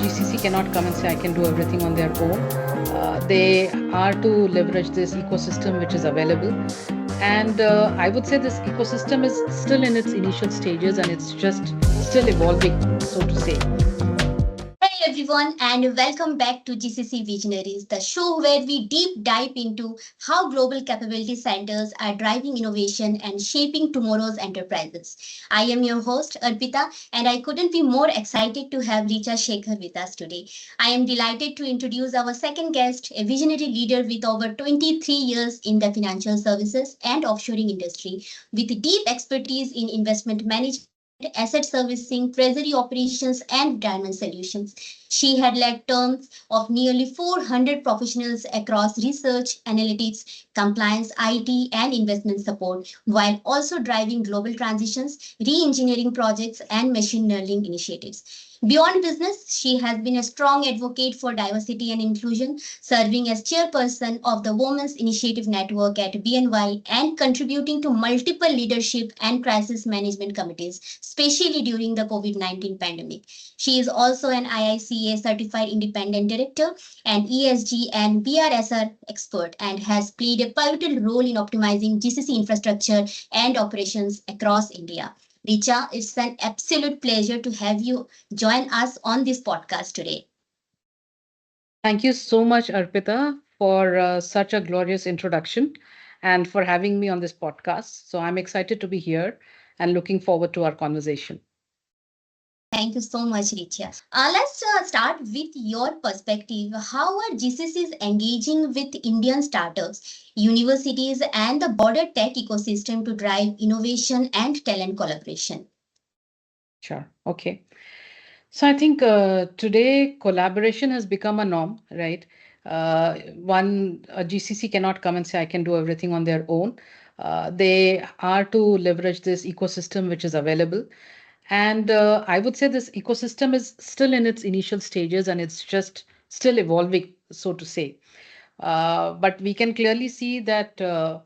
GCC cannot come and say I can do everything on their own. They are to leverage this ecosystem which is available. And I would say this ecosystem is still in its initial stages and it's just still evolving, so to say. Hey everyone, and welcome back to GCC Visionaries, the show where we deep dive into how global capability centers are driving innovation and shaping tomorrow's enterprises. I am your host, Arpita, and I couldn't be more excited to have Richa Shekhar with us today. I am delighted to introduce our second guest, a visionary leader with over 23 years in the financial services and offshoring industry, with deep expertise in investment management, asset servicing, treasury operations, and retirement solutions. She had led teams of nearly 400 professionals across research, analytics, compliance, IT, and investment support, while also driving global transitions, re engineering projects, and machine learning initiatives. Beyond business, she has been a strong advocate for diversity and inclusion, serving as chairperson of the Women's Initiative Network at BNY and contributing to multiple leadership and crisis management committees, especially during the COVID-19 pandemic. She is also an IICA certified independent director, an ESG and BRSR expert, and has played a pivotal role in optimizing GCC infrastructure and operations across India. Richa, it's an absolute pleasure to have you join us on this podcast today. Thank you so much, Arpita, for such a glorious introduction and for having me on this podcast. So I'm excited to be here and looking forward to our conversation. Thank you so much, Richa. Let's start with your perspective. How are GCCs engaging with Indian startups, universities, and the broader tech ecosystem to drive innovation and talent collaboration? Sure. Okay. So I think today collaboration has become a norm, right? A GCC cannot come and say I can do everything on their own. They are to leverage this ecosystem which is available. And I would say this ecosystem is still in its initial stages and it's just still evolving, so to say. But we can clearly see that there are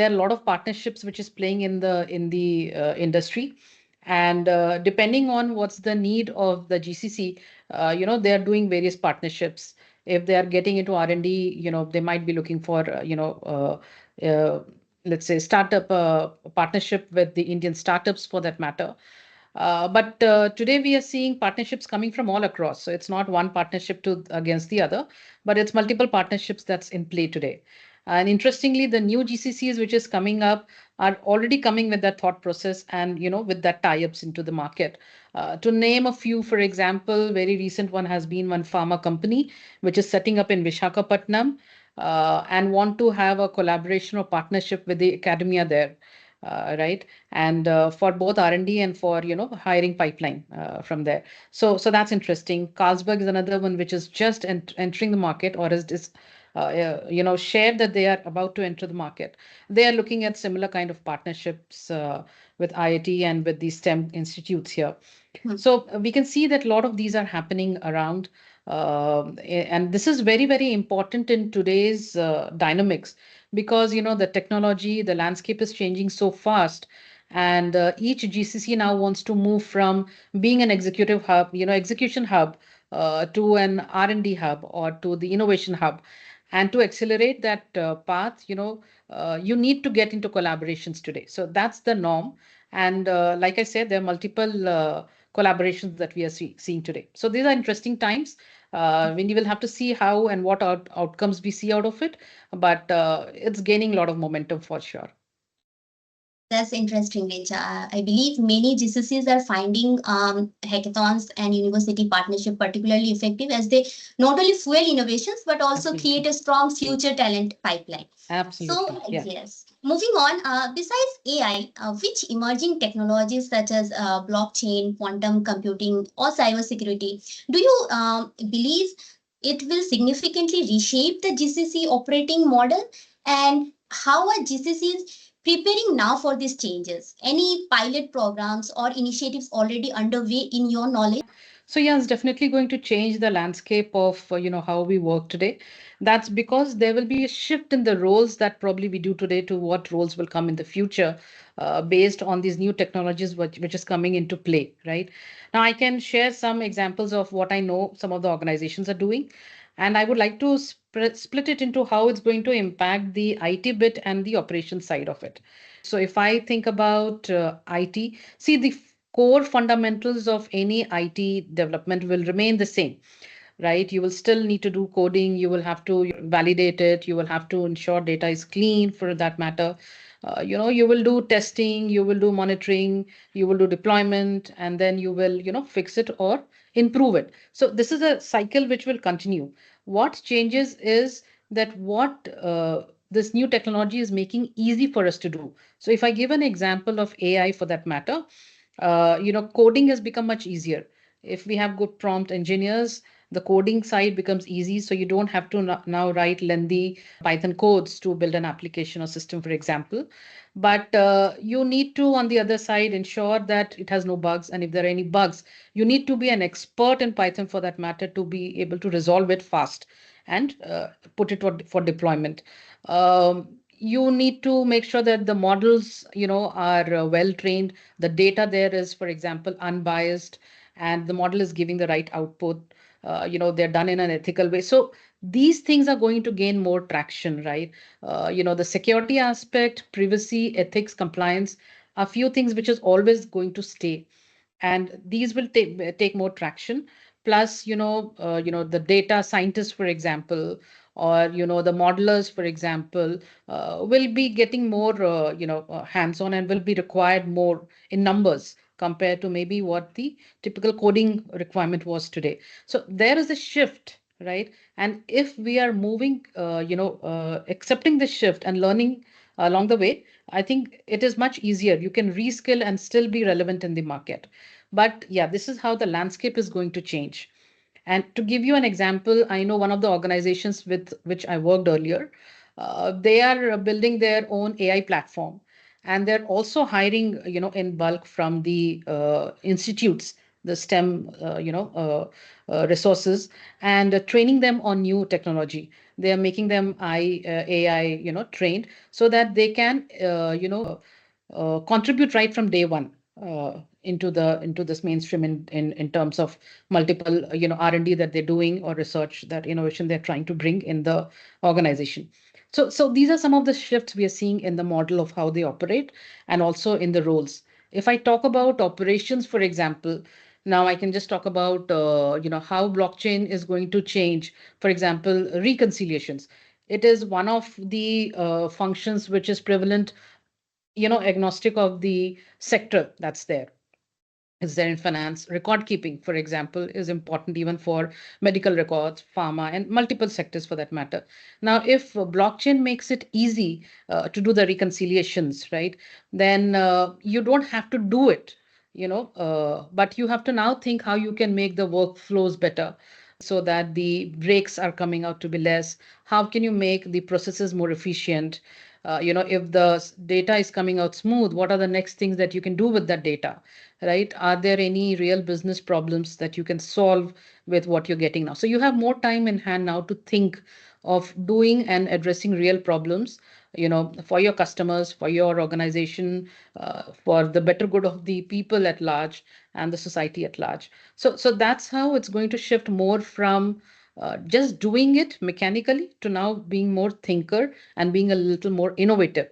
a lot of partnerships which is playing in the industry, and depending on what's the need of the GCC, they are doing various partnerships. If they are getting into R&D, they might be looking for let's say startup partnership with the Indian startups for that matter. But today we are seeing partnerships coming from all across. So it's not one partnership to against the other, but it's multiple partnerships that's in play today. And interestingly, the new GCCs which is coming up are already coming with that thought process and with that tie-ups into the market. To name a few, for example, very recent one has been one pharma company which is setting up in Vishakhapatnam and want to have a collaboration or partnership with the academia there, right? And for both R&D and for hiring pipeline from there. So that's interesting. Carlsberg is another one which is just entering the market or is shared that they are about to enter the market. They are looking at similar kind of partnerships with IIT and with these STEM institutes here. So we can see that a lot of these are happening around. And this is very, very important in today's dynamics because, the technology, the landscape is changing so fast. And each GCC now wants to move from being an executive hub, execution hub, to an R&D hub or to the innovation hub. And to accelerate that path, you need to get into collaborations today. So that's the norm. And like I said, there are multiple collaborations that we are seeing today. So these are interesting times when you will have to see how and what outcomes we see out of it. But it's gaining a lot of momentum for sure. That's interesting, Richa. I believe many GCCs are finding hackathons and university partnership particularly effective as they not only fuel innovations but also Absolutely. create a strong future talent pipeline. Absolutely. So, Yeah. yes. Moving on, besides AI, which emerging technologies such as blockchain, quantum computing, or cybersecurity do you believe it will significantly reshape the GCC operating model? And how are GCCs preparing now for these changes? Any pilot programs or initiatives already underway in your knowledge? So yeah, it's definitely going to change the landscape of how we work today. That's because there will be a shift in the roles that probably we do today to what roles will come in the future, based on these new technologies which is coming into play, right? Now I can share some examples of what I know some of the organizations are doing, and I would like to split it into how it's going to impact the IT bit and the operation side of it. So if I think about IT, see the core fundamentals of any IT development will remain the same, right? You will still need to do coding, you will have to validate it, you will have to ensure data is clean for that matter. You will do testing, you will do monitoring, you will do deployment, and then you will, fix it or improve it. So this is a cycle which will continue. What changes is that what this new technology is making easy for us to do. So if I give an example of AI for that matter, coding has become much easier. If we have good prompt engineers, the coding side becomes easy. So you don't have to now write lengthy Python codes to build an application or system, for example. But you need to, on the other side, ensure that it has no bugs. And if there are any bugs, you need to be an expert in Python for that matter to be able to resolve it fast and put it for deployment. You need to make sure that the models, are well trained. The data there is, for example, unbiased, and the model is giving the right output. They're done in an ethical way. So these things are going to gain more traction, right? The security aspect, privacy, ethics, compliance, a few things which is always going to stay, and these will take more traction. Plus, the data scientists, for example, or the modelers, for example, will be getting more hands on and will be required more in numbers compared to maybe what the typical coding requirement was today. So there is a shift, right? And if we are moving, accepting the shift and learning along the way, I think it is much easier. You can reskill and still be relevant in the market. But yeah, this is how the landscape is going to change. And to give you an example, I know one of the organizations with which I worked earlier, they are building their own AI platform, and they're also hiring, in bulk from the institutes, the STEM, resources, and training them on new technology. They are making them AI, trained, so that they can, contribute right from day one into this mainstream in terms of multiple R&D that they're doing, or research, that innovation they're trying to bring in the organization. So these are some of the shifts we are seeing in the model of how they operate, and also in the roles. If I talk about operations, for example, now I can just talk about how blockchain is going to change, for example, reconciliations. It is one of the functions which is prevalent, agnostic of the sector that's there. Is there in finance? Record keeping, for example, is important even for medical records, pharma, and multiple sectors for that matter. Now, if blockchain makes it easy to do the reconciliations, right, then you don't have to do it, but you have to now think how you can make the workflows better, so that the breaks are coming out to be less. How can you make the processes more efficient? If the data is coming out smooth, what are the next things that you can do with that data, right? Are there any real business problems that you can solve with what you're getting now? So you have more time in hand now to think of doing and addressing real problems, for your customers, for your organization, for the better good of the people at large and the society at large. So that's how it's going to shift more from just doing it mechanically to now being more thinker and being a little more innovative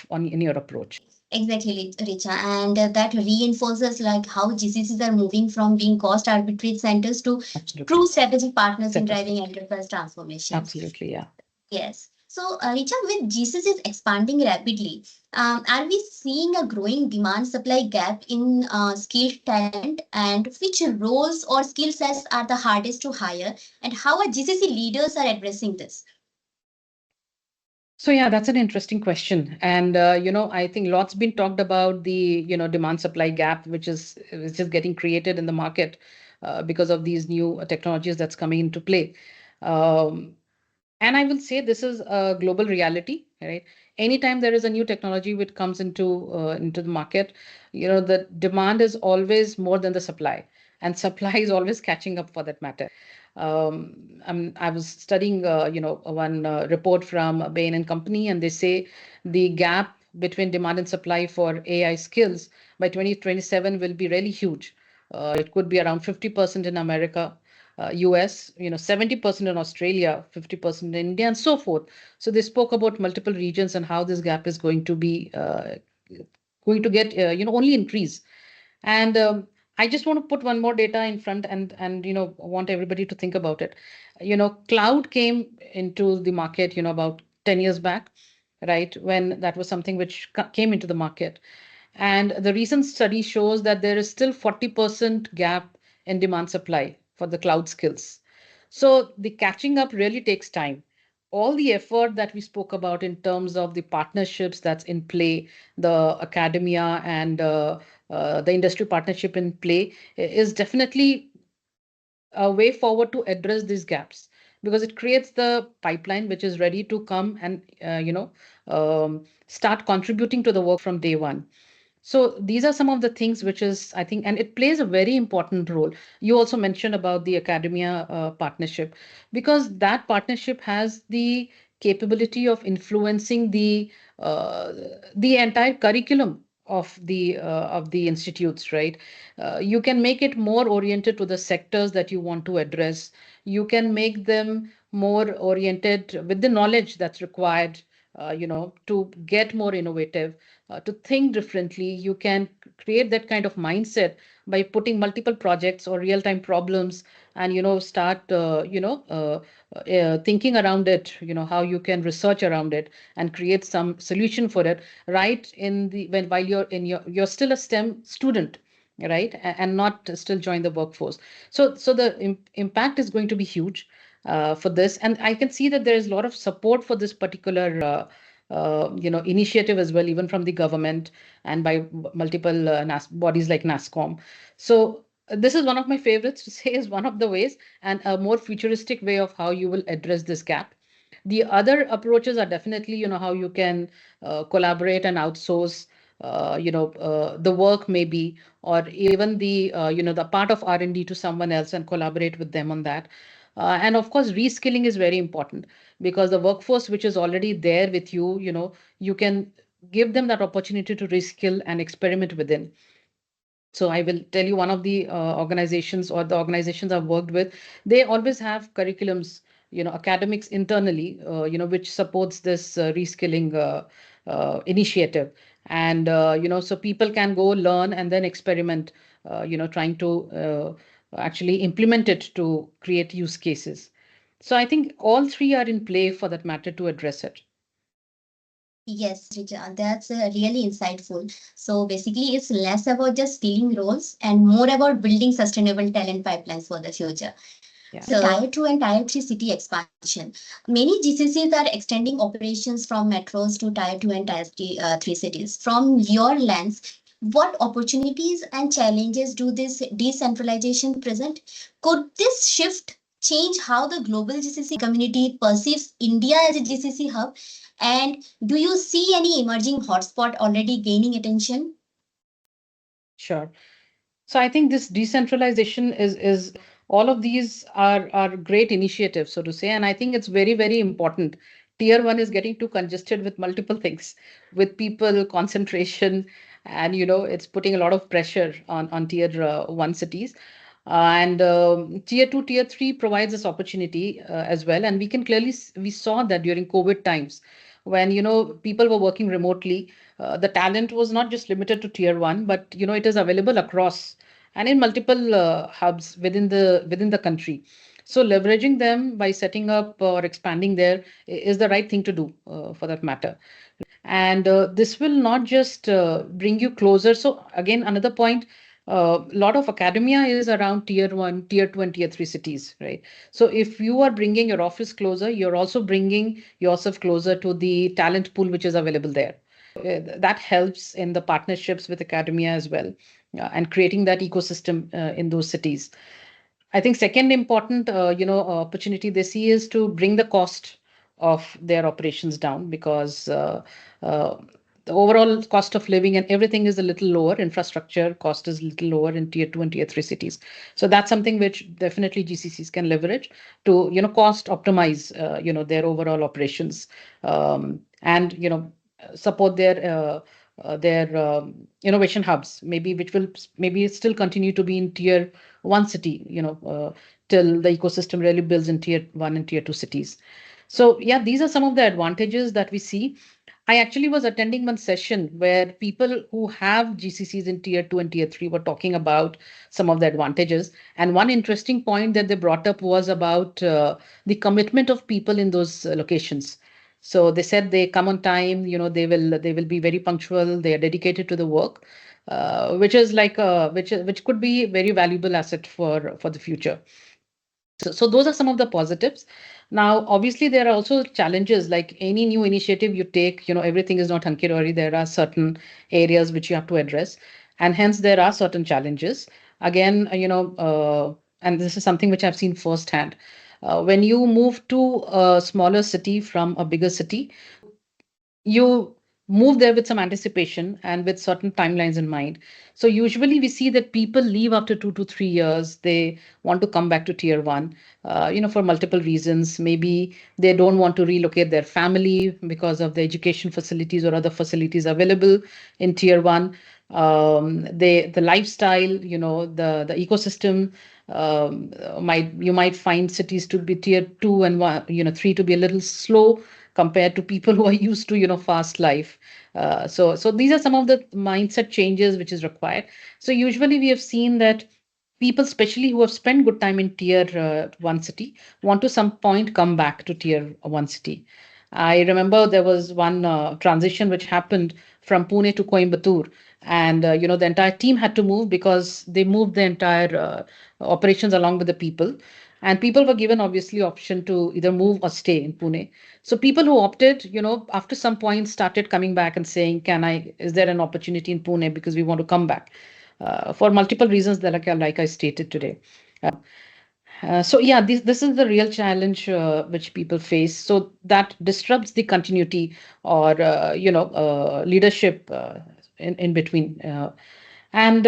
in your approach. Exactly, Richa, and that reinforces like how GCCs are moving from being cost arbitrage centers to Absolutely. true strategic partners in Centers. driving enterprise transformation. Absolutely, yeah. Yes. So, Richa, with GCCs expanding rapidly, are we seeing a growing demand supply gap in skilled talent? And which roles or skill sets are the hardest to hire? And how are GCC leaders are addressing this? So yeah, that's an interesting question, and I think lots been talked about the demand supply gap, which is getting created in the market because of these new technologies that's coming into play. Um, and I will say this is a global reality, right? Anytime there is a new technology which comes into the market, the demand is always more than the supply. and supply is always catching up for that matter. I was studying, one report from Bain and Company, and they say the gap between demand and supply for AI skills by 2027 will be really huge. It could be around 50% in America, US, 70% in Australia, 50% in India, and so forth. So they spoke about multiple regions and how this gap is going to get, only increase. And I just want to put one more data in front, and want everybody to think about it. Cloud came into the market, about 10 years back, right? When that was something which came into the market. And the recent study shows that there is still 40% gap in demand supply for the cloud skills. So the catching up really takes time. All the effort that we spoke about in terms of the partnerships that's in play, the academia and the industry partnership in play, is definitely a way forward to address these gaps, because it creates the pipeline which is ready to come and start contributing to the work from day one. So these are some of the things which is, I think, and it plays a very important role. You also mentioned about the academia partnership, because that partnership has the capability of influencing uh, the entire curriculum of the institutes, right? You can make it more oriented to the sectors that you want to address. You can make them more oriented with the knowledge that's required, to get more innovative, to think differently. You can create that kind of mindset by putting multiple projects or real-time problems, and start thinking around it. How you can research around it and create some solution for it, right? In the when while you're still a STEM student, right? And not still join the workforce. So the impact is going to be huge for this, and I can see that there is a lot of support for this particular initiative as well, even from the government and by multiple bodies like NASCOM. So this is one of my favorites to say, is one of the ways, and a more futuristic way of how you will address this gap. The other approaches are definitely, how you can collaborate and outsource, the work maybe, or even the part of R&D to someone else and collaborate with them on that. And of course, reskilling is very important, because the workforce which is already there with you, you can give them that opportunity to reskill and experiment within. So I will tell you, one of the organizations, or the organizations I've worked with, they always have curriculums, academics internally, which supports this reskilling initiative. And, so people can go learn and then experiment, trying to actually implement it to create use cases. So I think all three are in play for that matter to address it. Yes, Richa, that's really insightful. So basically, it's less about just filling roles and more about building sustainable talent pipelines for the future. Yeah. So, Tier 2 and Tier 3 city expansion. Many GCCs are extending operations from metros to Tier 2 and Tier 3 cities. From your lens, what opportunities and challenges do this decentralization present? Could this shift change how the global GCC community perceives India as a GCC hub? And do you see any emerging hotspot already gaining attention? Sure. So I think this decentralization is all of these are great initiatives, so to say, and I think it's very, very important. Tier one is getting too congested with multiple things, with people concentration, and it's putting a lot of pressure on tier one cities. And tier two, tier three provides us opportunity as well, and we can clearly we saw that during COVID times, when people were working remotely. The talent was not just limited to tier one, but it is available across and in multiple hubs within the country. So leveraging them by setting up or expanding there is the right thing to do, for that matter. And this will not just bring you closer. So again, another point, a lot of academia is around tier one, tier two, and tier three cities, right? So if you are bringing your office closer, you're also bringing yourself closer to the talent pool which is available there. That helps in the partnerships with academia as well, and creating that ecosystem in those cities. I think second important, opportunity they see is to bring the cost of their operations down, because uh, the overall cost of living and everything is a little lower. Infrastructure cost is a little lower in tier 2 and tier 3 cities. So that's something which definitely GCCs can leverage to, cost optimize, their overall operations, and, support their innovation hubs, maybe which will maybe still continue to be in tier 1 city, till the ecosystem really builds in tier 1 and tier 2 cities. So yeah, these are some of the advantages that we see. I actually was attending one session where people who have GCCs in tier 2 and tier 3 were talking about some of the advantages. And one interesting point that they brought up was about the commitment of people in those locations. So they said they come on time, they will be very punctual, they are dedicated to the work, which is like which could be very valuable asset for the future. So those are some of the positives. Now, obviously, there are also challenges. Like any new initiative you take, everything is not hunky dory. There are certain areas which you have to address, and hence there are certain challenges. Again, and this is something which I've seen firsthand. When you move to a smaller city from a bigger city, you move there with some anticipation and with certain timelines in mind. So usually we see that people leave after 2 to 3 years. They want to come back to tier 1, for multiple reasons. Maybe they don't want to relocate their family because of the education facilities or other facilities available in tier 1. The lifestyle, the ecosystem, might you might find cities to be tier 2 and 1, 3 to be a little slow compared to people who are used to fast life. So these are some of the mindset changes which is required. So usually we have seen that people, especially who have spent good time in tier 1 city, want to some point come back to tier 1 city. I remember there was one transition which happened from Pune to Coimbatore, and the entire team had to move because they moved the entire operations along with the people, and people were given obviously option to either move or stay in Pune. So people who opted, after some point started coming back and saying, "Can I? Is there an opportunity in Pune because we want to come back?" For multiple reasons that like I stated today. So yeah, this is the real challenge which people face. So that disrupts the continuity or leadership in between. And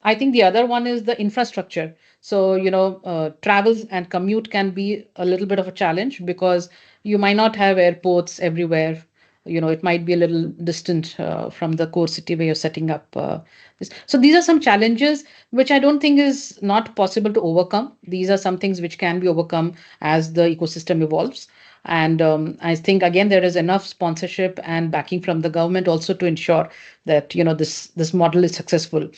I think the other one is the infrastructure. So travels and commute can be a little bit of a challenge because you might not have airports everywhere. It might be a little distant from the core city where you're setting up this. So these are some challenges which I don't think is not possible to overcome. These are some things which can be overcome as the ecosystem evolves. And I think again there is enough sponsorship and backing from the government also to ensure that this model is successful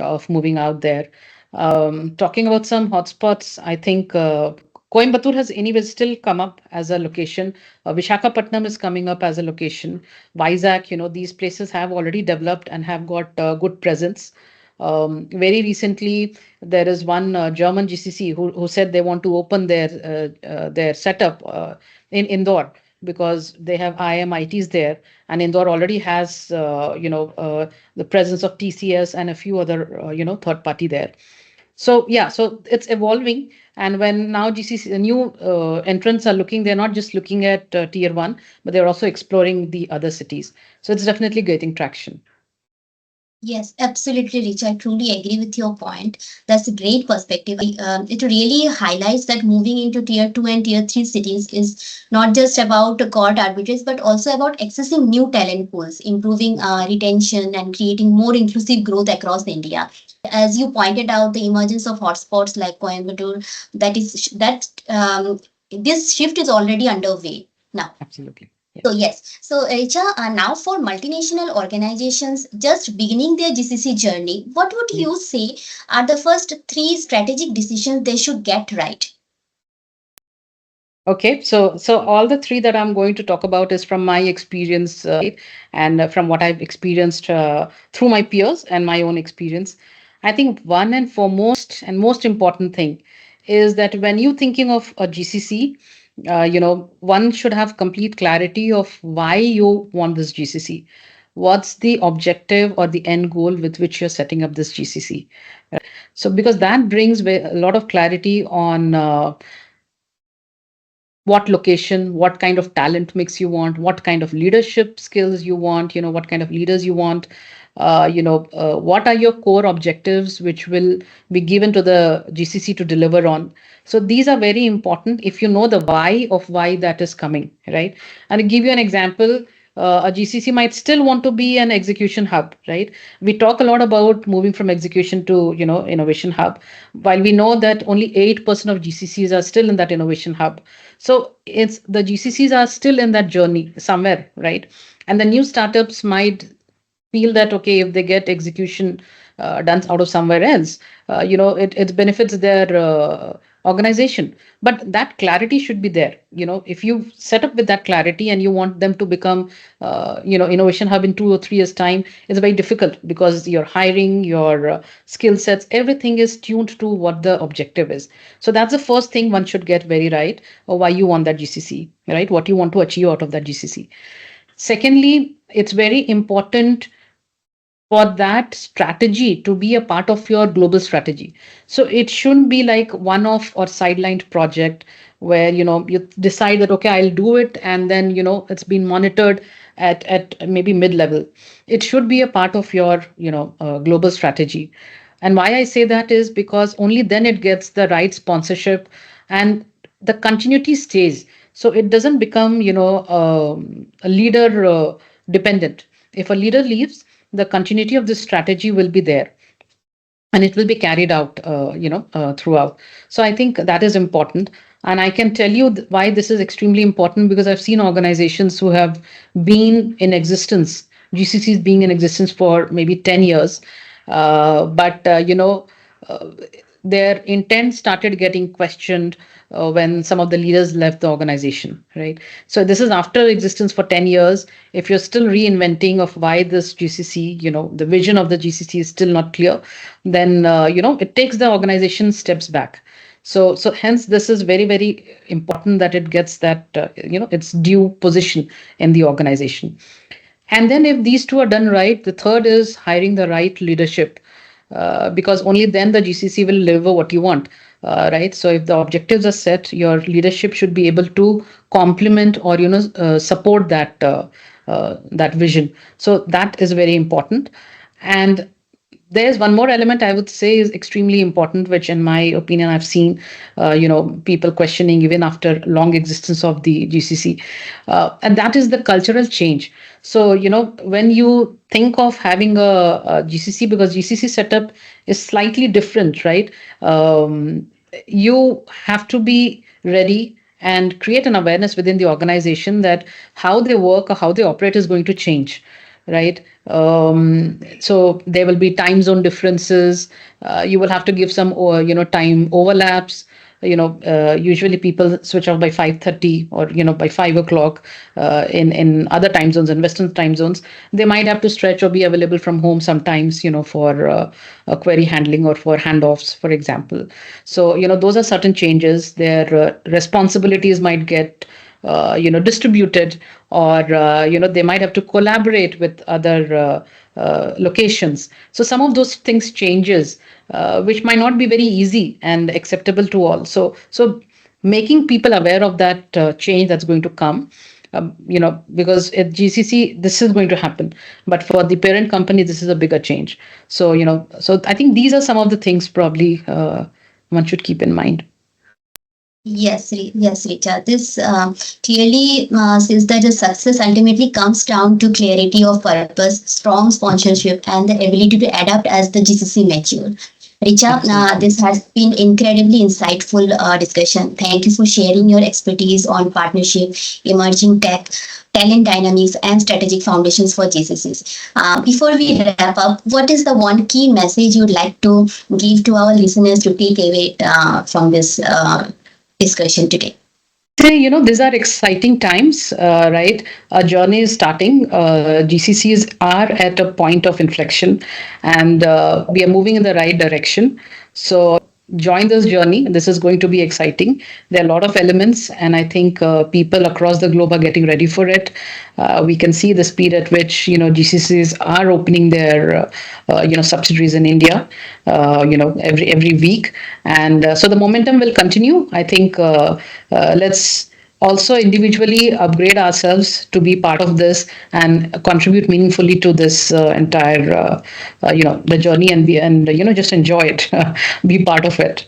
of moving out there. Talking about some hotspots, I think Coimbatore has anyway still come up as a location. Vishakhapatnam is coming up as a location. Vizag, these places have already developed and have got good presence. Very recently, there is one German GCC who said they want to open their setup in Indore because they have IMITs there, and Indore already has the presence of TCS and a few other third party there. So yeah, so it's evolving, and when now GCC the new entrants are looking, they're not just looking at tier 1, but they're also exploring the other cities. So it's definitely getting traction. Yes, absolutely, Rich. I truly agree with your point. That's a great perspective. It really highlights that moving into tier 2 and tier 3 cities is not just about court arbitrage, but also about accessing new talent pools, improving retention, and creating more inclusive growth across India. As you pointed out, the emergence of hotspots like Coimbatore, this shift is already underway now. Absolutely. So yes, so Richa, now for multinational organizations just beginning their GCC journey, what would Yeah. you say are the first three strategic decisions they should get right? Okay, so all the three that I'm going to talk about is from my experience, and from what I've experienced through my peers and my own experience. I think one and foremost and most important thing is that when you're thinking of a GCC, one should have complete clarity of why you want this GCC. What's the objective or the end goal with which you're setting up this GCC? So because that brings a lot of clarity on what location, what kind of talent mix you want, what kind of leadership skills you want, what kind of leaders you want, what are your core objectives which will be given to the GCC to deliver on. So these are very important if you know the why of why that is coming, right? And to give you an example, a GCC might still want to be an execution hub, right? We talk a lot about moving from execution to, innovation hub, while we know that only 8% of GCCs are still in that innovation hub. So it's the GCCs are still in that journey somewhere, right? And the new startups might feel that okay, if they get execution done out of somewhere else, it benefits their organization. But that clarity should be there. If you set up with that clarity and you want them to become innovation hub in 2 or 3 years time, it's very difficult because your hiring, your skill sets, everything is tuned to what the objective is. So that's the first thing one should get very right, or why you want that GCC, right? What you want to achieve out of that GCC. Secondly, it's very important for that strategy to be a part of your global strategy. So it shouldn't be like one-off or sidelined project where you decide that okay, I'll do it, and then it's been monitored at maybe mid-level. It should be a part of your global strategy. And why I say that is because only then it gets the right sponsorship and the continuity stays. So it doesn't become a leader dependent. If a leader leaves, the continuity of this strategy will be there and it will be carried out throughout. So I think that is important, and I can tell you why this is extremely important, because I've seen organizations who have been in existence, GCCs being in existence for maybe 10 years, but uh, their intent started getting questioned when some of the leaders left the organization, right? So this is after existence for 10 years. If you're still reinventing of why this GCC, the vision of the GCC is still not clear, then it takes the organization steps back. So hence this is very, very important that it gets that its due position in the organization. And then if these two are done right, the third is hiring the right leadership, because only then the GCC will deliver what you want, right? So if the objectives are set, your leadership should be able to complement or support that vision. So that is very important. And there's one more element I would say is extremely important, which in my opinion I've seen people questioning even after long existence of the GCC, and that is the cultural change. So when you think of having a GCC, because GCC setup is slightly different, right? You have to be ready and create an awareness within the organization that how they work or how they operate is going to change, right? So there will be time zone differences. You will have to give some time overlaps. Usually people switch off by 5:30 or by 5 o'clock. In other time zones, in Western time zones, they might have to stretch or be available from home sometimes, for query handling or for handoffs, for example. So those are certain changes. Their responsibilities might get distributed, or they might have to collaborate with other locations. So some of those things changes, which might not be very easy and acceptable to all. So making people aware of that change that's going to come, because at GCC this is going to happen, but for the parent company this is a bigger change. So so I think these are some of the things probably one should keep in mind. Yes, Richa. This clearly says that the success ultimately comes down to clarity of purpose, strong sponsorship, and the ability to adapt as the GCC mature. Richa, Absolutely. this has been incredibly insightful discussion. Thank you for sharing your expertise on partnership, emerging tech, talent dynamics, and strategic foundations for GCCs. Before we wrap up, what is the one key message you'd like to give to our listeners to take away from this discussion today? Say, these are exciting times, right? Our journey is starting. GCCs are at a point of inflection, and we are moving in the right direction. So join this journey. This is going to be exciting. There are a lot of elements, and I think people across the globe are getting ready for it. We can see the speed at which GCCs are opening their subsidiaries in India, every week, and so the momentum will continue. I think let's also individually upgrade ourselves to be part of this and contribute meaningfully to this entire the journey, and be and just enjoy it, be part of it.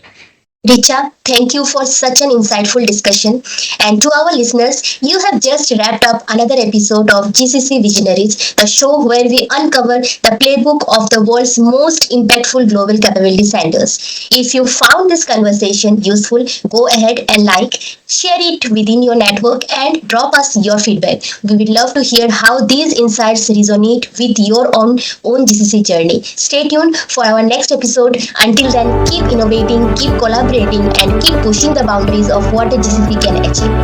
Richa, thank you for such an insightful discussion. And to our listeners, you have just wrapped up another episode of GCC Visionaries, the show where we uncover the playbook of the world's most impactful global capability centers. If you found this conversation useful, go ahead and share it within your network, and drop us your feedback. We would love to hear how these insights resonate with your own GCC journey. Stay tuned for our next episode. Until then, keep innovating, keep collaborating, and keep pushing the boundaries of what a GCC can achieve.